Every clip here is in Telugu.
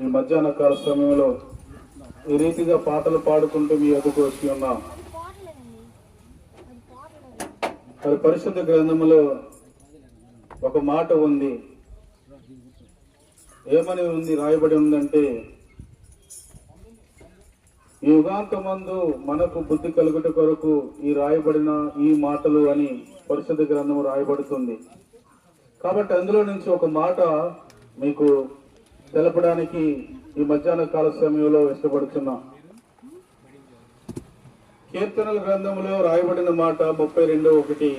ఈ మధ్యాహ్న కాల సమయంలో ఈ రీతిగా పాటలు పాడుకుంటూ మీ ఎదుకు వచ్చి ఉన్నాం. మరి పరిశుద్ధ గ్రంథములో ఒక మాట ఉంది. ఏమని ఉంది రాయబడి ఉందంటే, ఈ యుగాంతమందు మనకు బుద్ధి కలుగుట కొరకు ఈ రాయబడిన ఈ మాటలు అని పరిశుద్ధ గ్రంథము రాయబడుతుంది. కాబట్టి అందులో నుంచి ఒక మాట మీకు తెలపడానికి ఈ మధ్యాహ్న కాల సమయంలో ఇష్టపడుతున్నా. కీర్తనల గ్రంథంలో రాయబడిన మాట 32:1,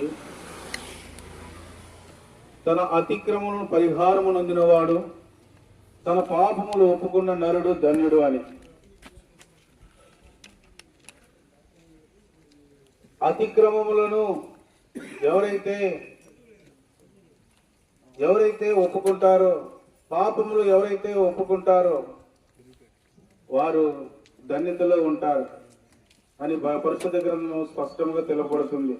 తన అతిక్రమమును పరిహారము నొందినవాడు, తన పాపములు ఒప్పుకున్న నరుడు ధన్యుడు అని. అతిక్రమములను ఎవరైతే ఒప్పుకుంటారో, పాపములు ఎవరైతే ఒప్పుకుంటారో వారు ధన్యతలో ఉంటారు అని పరిశుద్ధ గ్రంథం స్పష్టంగా తెలుపబడుతుంది.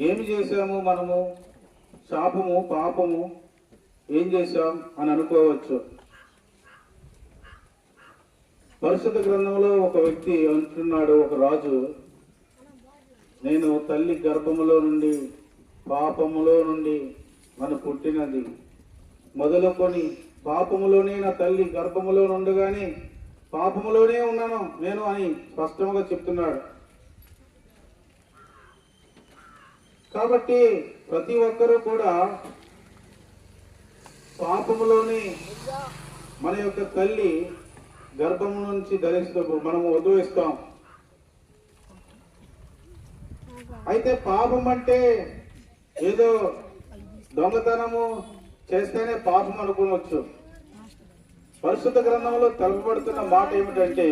ఏమి చేశాము మనము? శాపము, పాపము ఏం చేశాం అని అనుకోవచ్చు. పరిశుద్ధ గ్రంథంలో ఒక వ్యక్తి అంటున్నాడు, ఒక రాజు, నేను తల్లి గర్భములో నుండి పాపములో నుండి నన్ను పుట్టినది మొదలుకొని పాపములోనే నా తల్లి గర్భములో నుండగానే పాపములోనే ఉన్నాను నేను అని స్పష్టంగా చెప్తున్నాడు. కాబట్టి ప్రతి ఒక్కరూ కూడా పాపములోనే మన యొక్క తల్లి గర్భము నుంచి ధరిస్తూ మనము ఉద్భవిస్తాం. అయితే పాపం అంటే ఏదో దొంగతనము చేస్తేనే పాపం అనుకోవచ్చు. పరిశుద్ధ గ్రంథంలో తెలుపబడుతున్న మాట ఏమిటంటే,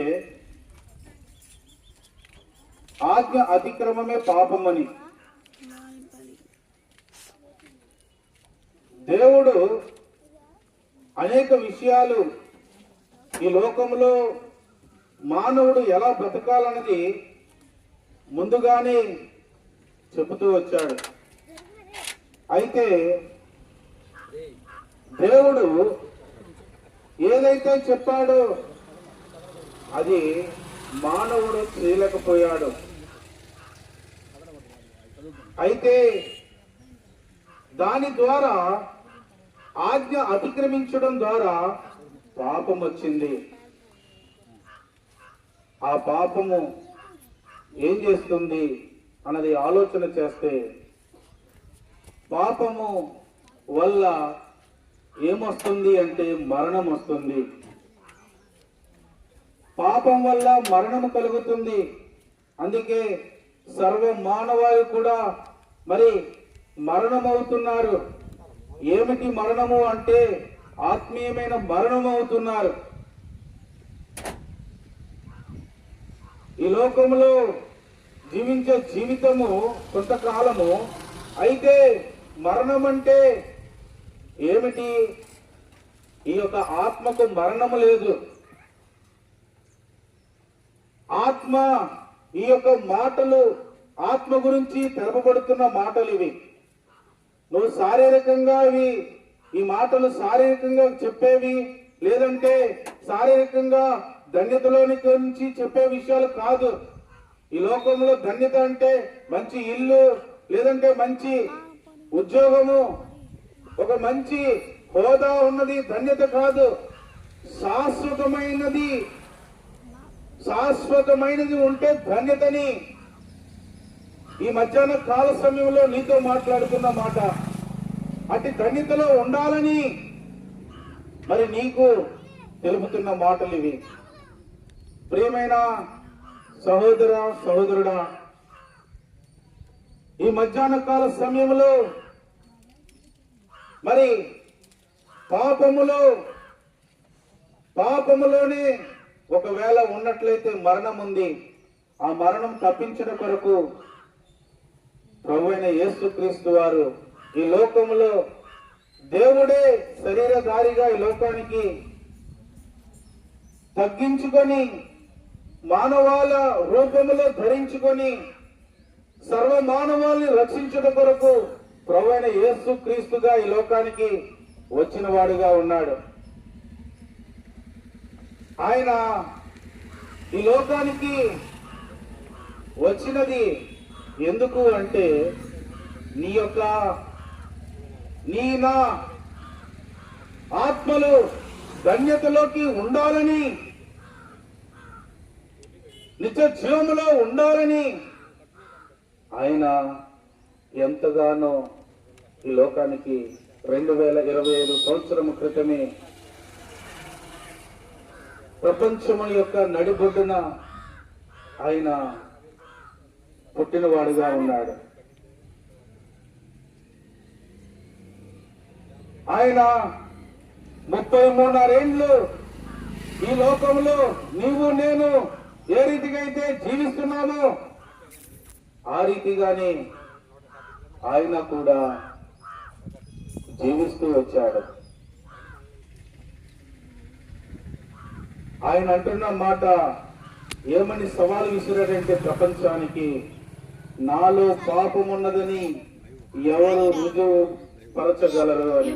ఆజ్ఞ అతిక్రమమే పాపం అని. దేవుడు అనేక విషయాలు ఈ లోకంలో మానవుడు ఎలా బ్రతకాలన్నది ముందుగానే చెబుతూ వచ్చాడు. అయితే దేవుడు ఏదైతే చెప్పాడో అది మానవుడు చేయలేకపోయాడు. అయితే దాని ద్వారా ఆజ్ఞ అతిక్రమించడం ద్వారా పాపం వచ్చింది. ఆ పాపము ఏం చేస్తుంది అన్నది ఆలోచన చేస్తే, పాపము వల్ల ఏమొస్తుంది అంటే మరణం వస్తుంది. పాపం వల్ల మరణము కలుగుతుంది. అందుకే సర్వ మానవాళి కూడా మరి మరణమవుతున్నారు. ఏమిటి మరణము అంటే ఆత్మీయమైన మరణం అవుతున్నారు. ఈ లోకంలో జీవించే జీవితము కొంతకాలము. అయితే మరణం అంటే ఏమిటి? ఈ యొక్క ఆత్మకు మరణము లేదు. ఆత్మ, ఈ యొక్క మాటలు ఆత్మ గురించి తెలపబడుతున్న మాటలు ఇవి. నువ్వు శారీరకంగా ఈ మాటలు శారీరకంగా చెప్పేవి, లేదంటే శారీరకంగా ధన్యతలోని గురించి చెప్పే విషయాలు కాదు. ఈ లోకంలో ధన్యత అంటే మంచి ఇల్లు, లేదంటే మంచి ఉద్యోగము, ఒక మంచి హోదా ఉన్నది ధన్యత కాదు. శాశ్వతమైనది ఉంటే ధన్యతని ఈ మధ్యాహ్న కాల సమయంలో నీతో మాట్లాడుతున్న మాట. అటు ధన్యతలో ఉండాలని మరి నీకు తెలుపుతున్న మాటలు ఇవి. ప్రియమైన సహోదరుడా, ఈ మధ్యాహ్న కాల సమయంలో మరి పాపములోనే ఒకవేళ ఉన్నట్లయితే మరణం ఉంది. ఆ మరణం తప్పించడం కొరకు ప్రభువైన యేసుక్రీస్తు వారు ఈ లోకములో, దేవుడే శరీరధారిగా ఈ లోకానికి తగ్గించుకొని మానవాల రూపములో ధరించుకొని సర్వ మానవాల్ని రక్షించడం కొరకు ప్రభువైన యేసు క్రీస్తుగా ఈ లోకానికి వచ్చిన వాడుగా ఉన్నాడు. ఆయన ఈ లోకానికి వచ్చినది ఎందుకు అంటే నీ నా ఆత్మలు ధన్యతలోకి ఉండాలని, నిత్య జీవములో ఉండాలని ఆయన ఎంతగానో ఈ లోకానికి 2025 సంవత్సరం క్రితమే ప్రపంచము యొక్క నడిబొడ్డున ఆయన పుట్టినవాడుగా ఉన్నాడు. ఆయన 33.5 ఏళ్ళు ఈ లోకంలో నీవు నేను ఏ రీతిగా అయితే జీవిస్తున్నామో ఆ రీతిగానే ఆయన కూడా జీవిస్తూ వచ్చాడు. ఆయన అంటున్న మాట ఏమని సవాలు విసిరాడంటే ప్రపంచానికి, నాలో పాపం ఉన్నదని ఎవరు రుజువు పరచగలరు అని.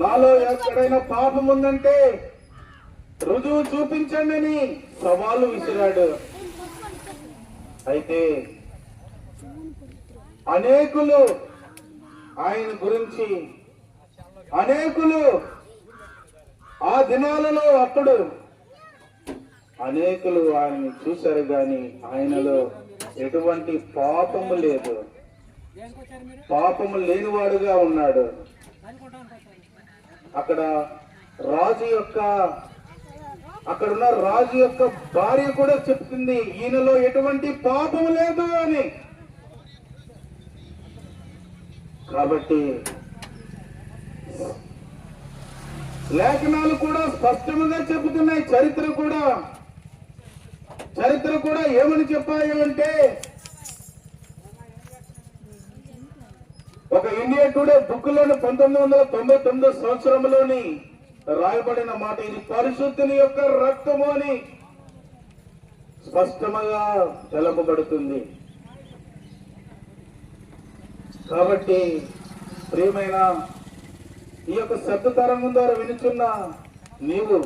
నాలో ఎక్కడైనా పాపం ఉందంటే రుజువు చూపించండి అని సవాలు విసిరాడు. అయితే అనేకులు ఆయన గురించి ఆ దినాలలో అప్పుడు అనేకులు ఆయన్ని చూశారు, గాని ఆయనలో ఎటువంటి పాపము లేదు, పాపము లేనివాడుగా ఉన్నాడు. అక్కడున్న రాజు యొక్క భార్య కూడా చెప్తుంది, ఈయనలో ఎటువంటి పాపము లేదు అని. కాబట్టి లేఖనాలు కూడా స్పష్టంగా చెబుతున్నాయి, చరిత్ర కూడా ఏమని చెప్పాయి అంటే, ఒక ఇండియా టుడే బుక్ లోని 1999 సంవత్సరంలోని రాయబడిన మాట, ఇది పరిశుద్ధుని యొక్క రక్తము అని స్పష్టంగా తెలపబడుతుంది. కాబట్టి ప్రియమైన ఈ యొక్క శబ్ద తరంగం ద్వారా వినుచున్న నీవు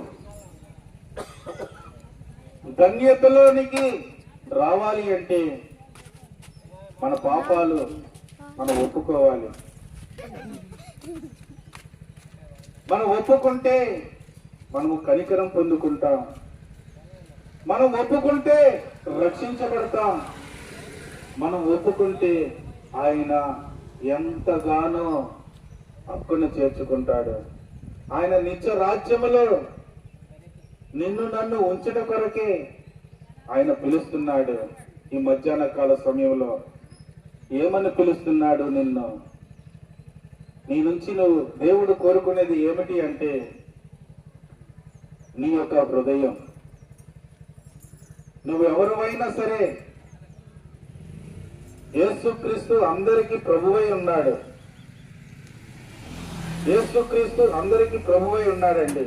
ధన్యతలోనికి రావాలి అంటే మన పాపాలు మనం ఒప్పుకోవాలి. మనం ఒప్పుకుంటే మనము కనికరం పొందుకుంటాం, మనం ఒప్పుకుంటే రక్షించబడతాం, మనం ఒప్పుకుంటే ఆయన ఎంతగానో హక్కును చేర్చుకుంటాడు. ఆయన నిత్య రాజ్యములో నిన్ను నన్ను ఉంచట కొరకే ఆయన పిలుస్తున్నాడు. ఈ మధ్యాహ్న కాల సమయంలో ఏమని పిలుస్తున్నాడు నిన్ను? నీ నుంచి నువ్వు దేవుడు కోరుకునేది ఏమిటి అంటే నీ యొక్క హృదయం. నువ్వెవరివైనా సరే యేసుక్రీస్తు అందరికీ ప్రభువై ఉన్నాడు. యేసుక్రీస్తు అందరికీ ప్రభువై ఉన్నాడండి.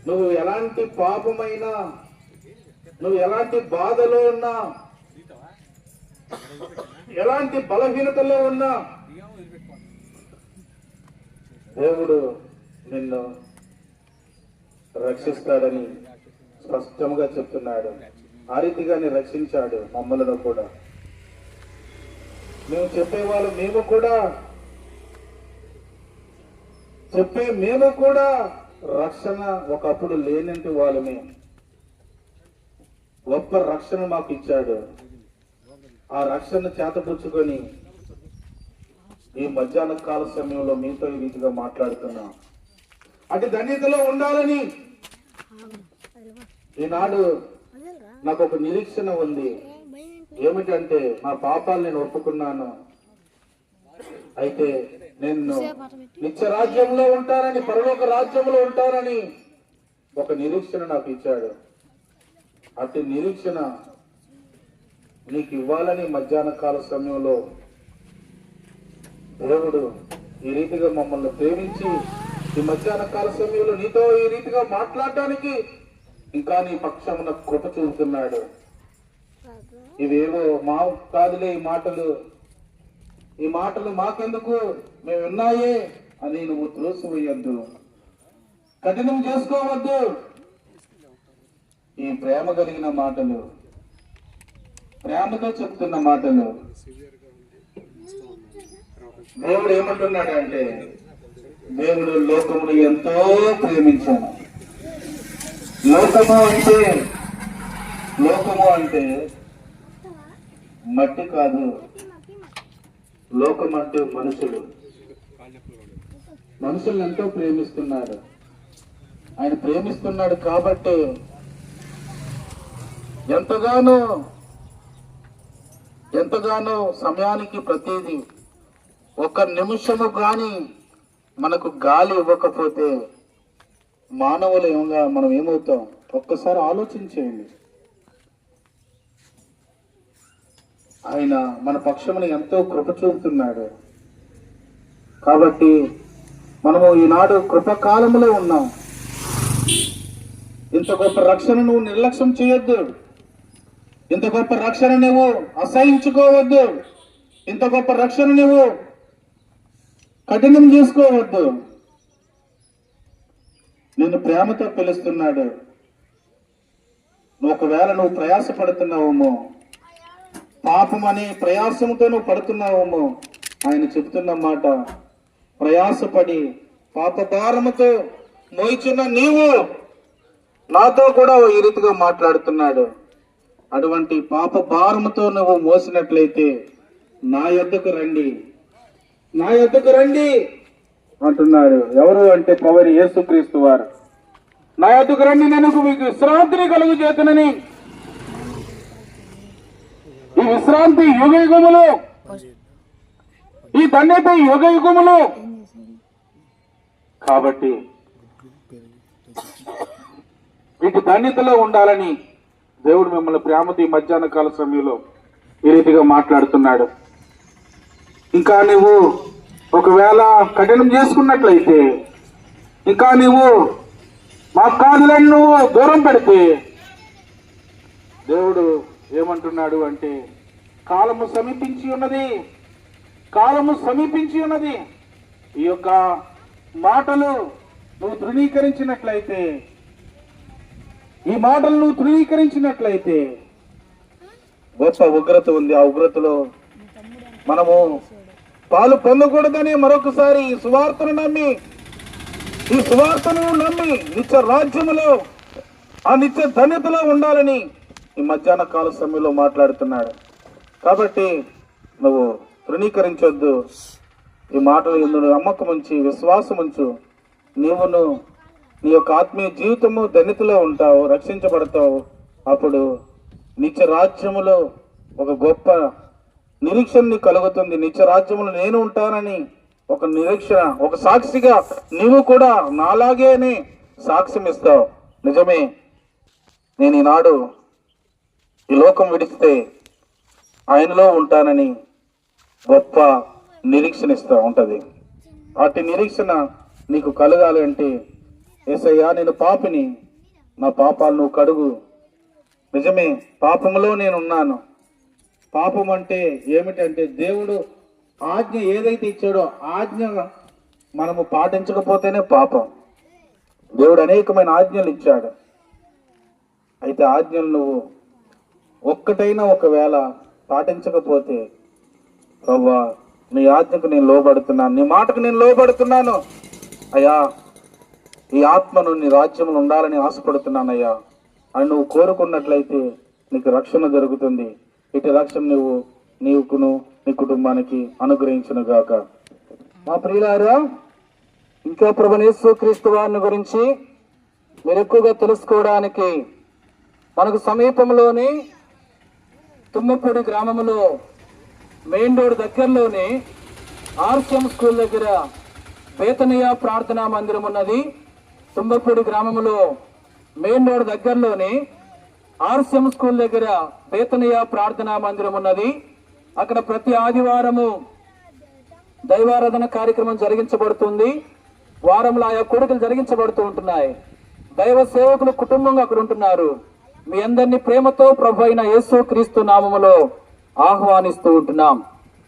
నువ్వు ఎలాంటి పాపమైనా, నువ్వు ఎలాంటి బాధలో ఉన్నా, ఎలాంటి బలహీనతలో ఉన్నా దేవుడు నిన్ను రక్షిస్తాడని స్పష్టంగా చెప్తున్నాడు. ఆ రీతిగానే రక్షించాడు మమ్మలను కూడా. మేము చెప్పేవాళ్ళు మేము కూడా రక్షణ ఒకప్పుడు లేనంటి వాళ్ళమే. గొప్ప రక్షణ మాకు ఇచ్చాడు. ఆ రక్షణ చేతపుచ్చుకొని ఈ మధ్యాహ్న కాల సమయంలో మీతో ఈ రీతిగా మాట్లాడుతున్నా. అటు ధన్యతలో ఉండాలని ఈనాడు నాకు ఒక నిరీక్షణ ఉంది. ఏమిటంటే నా పాపాలు నేను ఒప్పుకున్నాను, అయితే నేను నిత్య రాజ్యంలో ఉంటానని, పరలోక రాజ్యంలో ఉంటానని ఒక నిరీక్షణ నాకు ఇచ్చాడు. అటు నిరీక్షణ నీకు ఇవ్వాలని మధ్యాహ్న కాల సమయంలో దేవుడు ఈ రీతిగా మమ్మల్ని ప్రేమించి ఈ మధ్యాహ్న కాల సమయంలో నీతో ఈ రీతిగా మాట్లాడటానికి ఇంకా నీ పక్షమున కృప చూపుతున్నాడు. ఇవేవో మా కాదులే ఈ మాటలు మాకెందుకు, మేము ఉన్నాయే అని నువ్వు త్రోసివేయద్దు, కఠినం చేసుకోవద్దు. ఈ ప్రేమ కలిగిన మాటలు, ప్రేమతో చెప్తున్న మాటలు. దేవుడు ఏమంటున్నాడంటే, దేవుడు లోకమును ఎంతో ప్రేమించాను. లోకము అంటే మట్టి కాదు, లోకం అంటే మనుషులను ఎంతో ప్రేమిస్తున్నాడు. ఆయన ప్రేమిస్తున్నాడు కాబట్టి ఎంతగానో సమయానికి ప్రతిదీ ఒక్క నిమిషము కానీ మనకు గాలి ఇవ్వకపోతే మానవులు మనం ఏమవుతాం? ఒక్కసారి ఆలోచించేయండి. ఆయన మన పక్షముని ఎంతో కృప చూపుతున్నాడు కాబట్టి మనము ఈనాడు కృపకాలంలో ఉన్నాం. ఇంత గొప్ప రక్షణ నువ్వు నిర్లక్ష్యం చేయొద్దు, ఇంత గొప్ప రక్షణ నువ్వు అసహించుకోవద్దు, ఇంత గొప్ప రక్షణ నువ్వు కఠినం చేసుకోవద్దు. నిన్ను ప్రేమతో పిలుస్తున్నాడు. ఒకవేళ నువ్వు ప్రయాసపడుతున్నావేమో, పాపమని ప్రయాసంతో నువ్వు పడుతున్నావేమో, ఆయన చెప్తున్న మాట, ప్రయాసపడి పాప భారముతో మోయిచున్న నీవు నాతో కూడా ఈ రీతిగా మాట్లాడుతున్నాడు. అటువంటి పాప భారముతో నువ్వు మోసినట్లయితే నా యొద్దకు రండి అంటున్నాడు. ఎవరు అంటే పవరి యేసుక్రీస్తు వారు. నా యొద్దకు రండి, నేను మీకు విశ్రాంతిని కలుగు చేతునని. ఈ విశ్రాంతి యుగయుగములు, ఈ ధన్యత యుగయుగములు. కాబట్టి మీకు ధన్యతలో ఉండాలని దేవుడు మిమ్మల్ని ప్రేమతో ఈ మధ్యాహ్న కాల సమయంలో ఈ రీతిగా మాట్లాడుతున్నాడు. ఇంకా నువ్వు ఒకవేళ కఠినం చేసుకున్నట్లయితే, ఇంకా నువ్వు మా కాదులను నువ్వు దూరం పెడితే, దేవుడు ఏమంటున్నాడు అంటే, కాలము సమీపించి ఉన్నది. ఈ యొక్క మాటలు నువ్వు ధృవీకరించినట్లయితే, గొప్ప ఉగ్రత ఉంది. ఆ ఉగ్రతలో మనము పాలు పొందకూడదని మరొకసారి ఈ సువార్తను నమ్మి నిత్య రాజ్యములో ఆ నిత్య ధన్యతలో ఉండాలని ఈ మధ్యాహ్న కాల సమయంలో మాట్లాడుతున్నాడు. కాబట్టి నువ్వు తృణీకరించొద్దు. ఈ మాటలు ఎందుకు నమ్మకం ఉంచి విశ్వాసం ఉంచు. నీవును నీ యొక్క ఆత్మీయ జీవితము ధన్యతలో ఉంటావు, రక్షించబడతావు. అప్పుడు నిత్య రాజ్యములో ఒక గొప్ప నిరీక్షణ నీకు కలుగుతుంది. నిత్య రాజ్యములో నేను ఉంటానని ఒక నిరీక్షణ, ఒక సాక్షిగా నీవు కూడా నాలాగేనే సాక్ష్యం ఇస్తావు. నిజమే, నేను ఈనాడు ఈ లోకం విడిస్తే ఆయనలో ఉంటానని గొప్ప నిరీక్షణ ఇస్తా ఉంటది. అటు నిరీక్షణ నీకు కలగాలి అంటే, యేసయ్యా నేను పాపిని, నా పాపాలు నువ్వు కడుగు. నిజమే, పాపములో నేనున్నాను. పాపం అంటే ఏమిటంటే, దేవుడు ఆజ్ఞ ఏదైతే ఇచ్చాడో ఆజ్ఞ మనము పాటించకపోతేనే పాపం. దేవుడు అనేకమైన ఆజ్ఞలు ఇచ్చాడు. అయితే ఆజ్ఞలు నువ్వు ఒక్కటైనా ఒకవేళ పాటించకపోతే, ప్రభువా నీ ఆజ్ఞకు నేను లోబడుతున్నాను, నీ మాటకు నేను లోబడుతున్నాను అయ్యా, ఈ ఆత్మను నీ రాజ్యంలో ఉండాలని ఆశపడుతున్నానయ్యా అని నువ్వు కోరుకున్నట్లయితే నీకు రక్షణ జరుగుతుంది. ఇటు రక్షణ నీవుకును నీ కుటుంబానికి అనుగ్రహించును గాక. మా ప్రియులారా, ఇంకా ప్రభువైన యేసుక్రీస్తు వారిని గురించి మీరు ఎక్కువగా తెలుసుకోవడానికి మనకు సమీపంలోని తుమ్మపూడి గ్రామంలో మెయిన్ రోడ్ దగ్గరలోని ఆర్సిఎం స్కూల్ దగ్గర బేతనియా ప్రార్థనా మందిరం ఉన్నది. తుమ్మపూడి గ్రామంలో మెయిన్ రోడ్ దగ్గరలోని ఆర్సిఎం స్కూల్ దగ్గర బేతనియా ప్రార్థనా మందిరం ఉన్నది. అక్కడ ప్రతి ఆదివారము దైవారాధన కార్యక్రమం జరిగించబడుతుంది. వారంలో ఆయా కొడుకులు జరిగించబడుతూ ఉంటున్నాయి. దైవ సేవకులు కుటుంబంగా అక్కడ ఉంటున్నారు. మీ అందరినీ ప్రేమతో ప్రభు అయిన యేసు క్రీస్తు నామములో ఆహ్వానిస్తూ ఉంటున్నాం.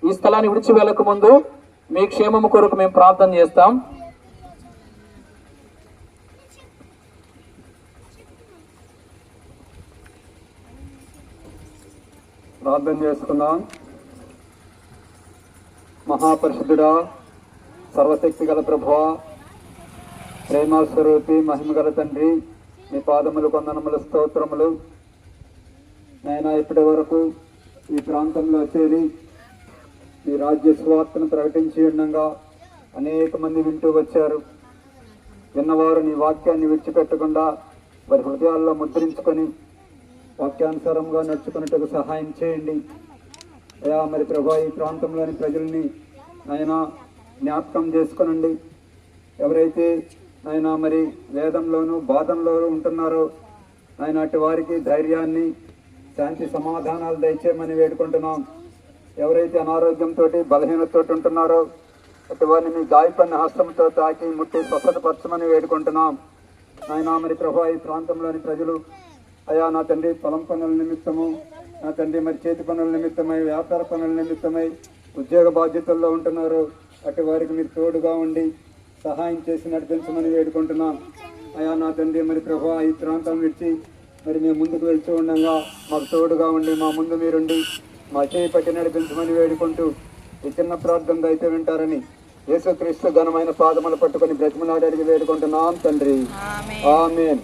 ఈ స్థలాన్ని విడిచి వెళ్ళక ముందు మీ క్షేమము కొరకు మేము ప్రార్థన చేస్తాం. ప్రార్థన చేసుకుందాం. మహాపరిశుద్ధుడా, సర్వశక్తి గల ప్రభువా, ప్రేమ స్వరూపి, మహిమ గల తండ్రి, మీ పాదములు కొందనములు స్తోత్రములు. నైనా ఇప్పటి వరకు ఈ ప్రాంతంలో చేరి మీ రాజ్య సువార్తను ప్రకటించి ఉండగా అనేక మంది వింటూ వచ్చారు. విన్నవారు నీ వాక్యాన్ని విడిచిపెట్టకుండా వారి హృదయాల్లో ముద్రించుకొని వాక్యానుసారంగా నడుచుకున్నట్టుకు సహాయం చేయండి అయ్యా. మరి ప్రభా, ఈ ప్రాంతంలోని ప్రజల్ని ఆయన జ్ఞాపకం చేసుకునండి. ఎవరైతే ఆయన మరి వేదంలోనూ బాధంలోనూ ఉంటున్నారో ఆయన అటు వారికి ధైర్యాన్ని, శాంతి సమాధానాలు దయచేయమని వేడుకుంటున్నాం. ఎవరైతే అనారోగ్యంతో బలహీనతతో ఉంటున్నారో అటు వారిని మీ గాయపడిన హస్తంతో తాకి ముట్టి స్వస్థతపరచమని వేడుకుంటున్నాం. ఆయన మరి ప్రభా, ఈ ప్రాంతంలోని ప్రజలు అయ్యా నా తండ్రి పొలం పనుల నిమిత్తము, నా తండ్రి మరి చేతి పనుల నిమిత్తమై, వ్యాపార పనుల నిమిత్తమై ఉద్యోగ బాధ్యతల్లో ఉంటున్నారు. అటు వారికి మీరు తోడుగా ఉండి సహాయం చేసి నడిపించమని వేడుకుంటున్నాం. అయ్యా నా తండ్రి మరి ప్రభా, ఈ ప్రాంతం విడిచి మరి మేము ముందుకు వెళ్తూ ఉండగా మాకు తోడుగా ఉండి మా ముందు మీరుండి మా చేయి పట్టి నడిపించమని వేడుకుంటూ ఈ చిన్న ప్రార్థనగా అయితే వింటారని యేసుక్రీస్తు ఘనమైన పాదములు పట్టుకొని బ్రతిమలాడి అడిగి వేడుకుంటున్నాం తండ్రి. ఆమేన్.